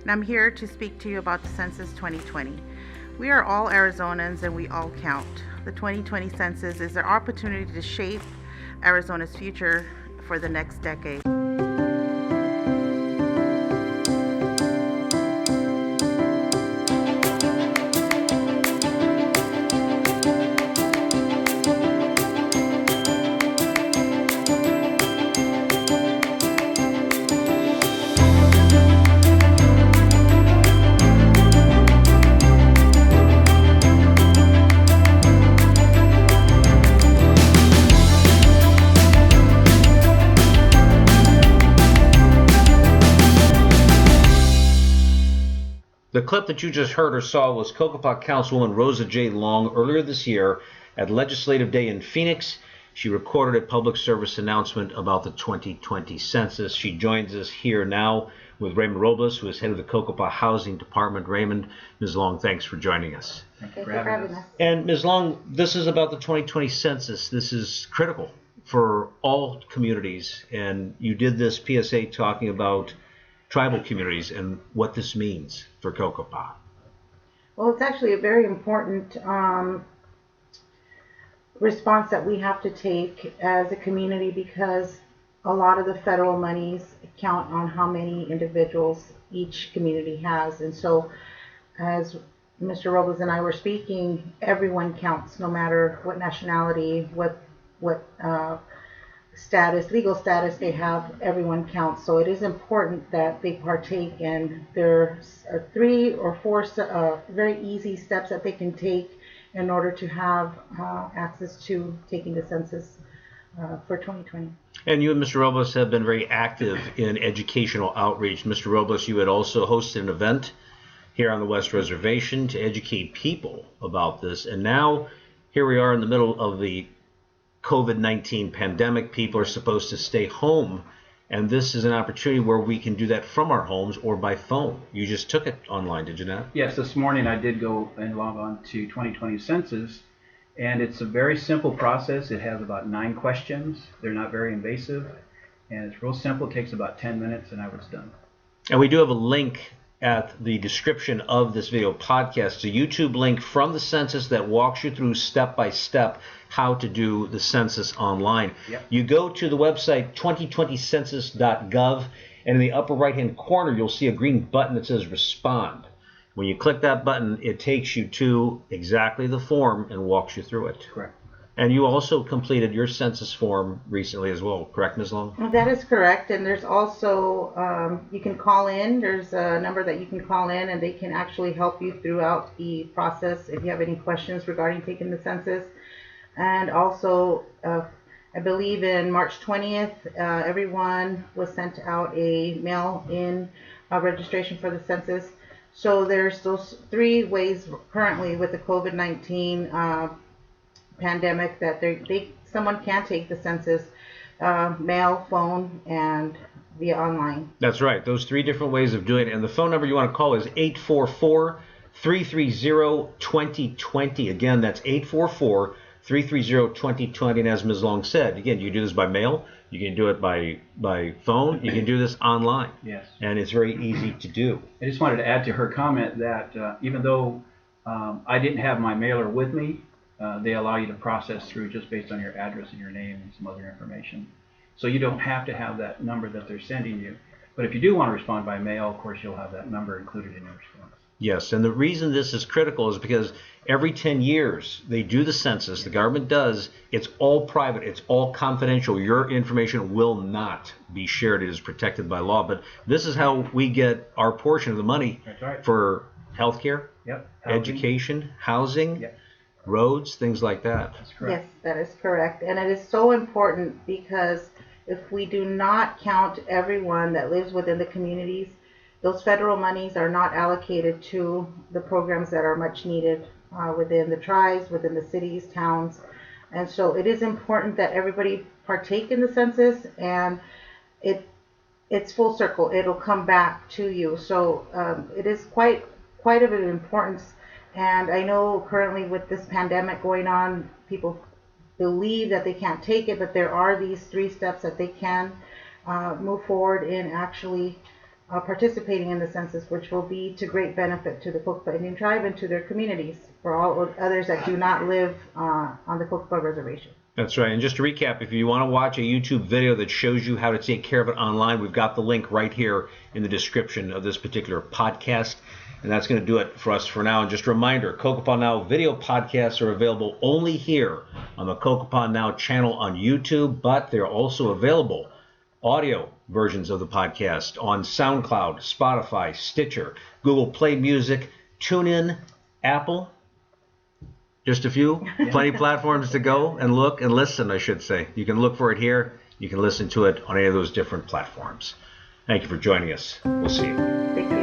and I'm here to speak to you about the Census 2020. We are all Arizonans and we all count. The 2020 Census is an opportunity to shape Arizona's future for the next decade. The clip that you just heard or saw was Cocopah Councilwoman Rosa J earlier this year at Legislative Day in Phoenix. She recorded a public service announcement about the 2020 census. She joins us here now with Raymond Robles, who is head of the Cocopah Housing Department. Raymond, Ms. Long, thanks for joining us. Thank you for having us. And Ms. Long, this is about the 2020 census. This is critical for all communities, and you did this PSA talking about tribal communities and what this means for Cocopah. Well, it's actually a very important response that we have to take as a community, because a lot of the federal monies count on how many individuals each community has. And so, as Mr. Robles and I were speaking, everyone counts, no matter what nationality, what legal status they have. Everyone counts. So it is important that they partake, and there are 3 or 4 very easy steps that they can take in order to have access to taking the census for 2020. And you and Mr. Robles have been very active in educational outreach. Mr. Robles, you had also hosted an event here on the West Reservation to educate people about this. And now here we are in the middle of the COVID-19 pandemic. People are supposed to stay home, and this is an opportunity where we can do that from our homes or by phone. You just took it online, did you not? Yes, this morning I did go and log on to 2020 Census, and it's a very simple process. It has about 9 questions. They're not very invasive, and it's real simple. It takes about 10 minutes, and I was done. And we do have a link at the description of this video podcast, a YouTube link from the census that walks you through step by step how to do the census online. Yep. You go to the website 2020census.gov, and in the upper right hand corner you'll see a green button that says respond. When you click that button, it takes you to exactly the form and walks you through it. Correct. And you also completed your census form recently as well, correct, Ms. Long? That is correct. And there's also, you can call in. There's a number that you can call in, and they can actually help you throughout the process if you have any questions regarding taking the census. And also, I believe in March 20th, everyone was sent out a mail-in registration for the census. So there's those 3 ways currently with the COVID-19 pandemic that someone can take the census: mail, phone, and via online. That's right. Those 3 different ways of doing it. And the phone number you want to call is 844-330-2020. Again, that's 844-330-2020. And as Ms. Long said, again, you can do this by mail, you can do it by phone, you can do this online. Yes. And it's very easy to do. I just wanted to add to her comment that even though I didn't have my mailer with me, they allow you to process through just based on your address and your name and some other information. So you don't have to have that number that they're sending you. But if you do want to respond by mail, of course, you'll have that number included in your response. Yes, and the reason this is critical is because every 10 years they do the census, the government does. It's all private, it's all confidential. Your information will not be shared. It is protected by law. But this is how we get our portion of the money. That's right. For healthcare, Yep. education, housing, Yep. roads, things like that. That's correct. Yes, that is correct. And it is so important, because if we do not count everyone that lives within the communities, those federal monies are not allocated to the programs that are much needed within the tribes, within the cities, towns. And so it is important that everybody partake in the census, and it's full circle. It'll come back to you. So it is quite of an importance. And I know currently with this pandemic going on, people believe that they can't take it, but there are these 3 steps that they can move forward in actually participating in the census, which will be to great benefit to the Cocopah Indian Tribe and to their communities, for all others that do not live on the Cocopah Reservation. That's right. And just to recap, if you want to watch a YouTube video that shows you how to take care of it online, we've got the link right here in the description of this particular podcast. And that's going to do it for us for now. And just a reminder, Cocopah Now video podcasts are available only here on the Cocopah Now channel on YouTube, but they're also available audio versions of the podcast on SoundCloud, Spotify, Stitcher, Google Play Music, TuneIn, Apple. Just a few, plenty of platforms to go and look and listen, I should say. You can look for it here. You can listen to it on any of those different platforms. Thank you for joining us. We'll see you. Thank you.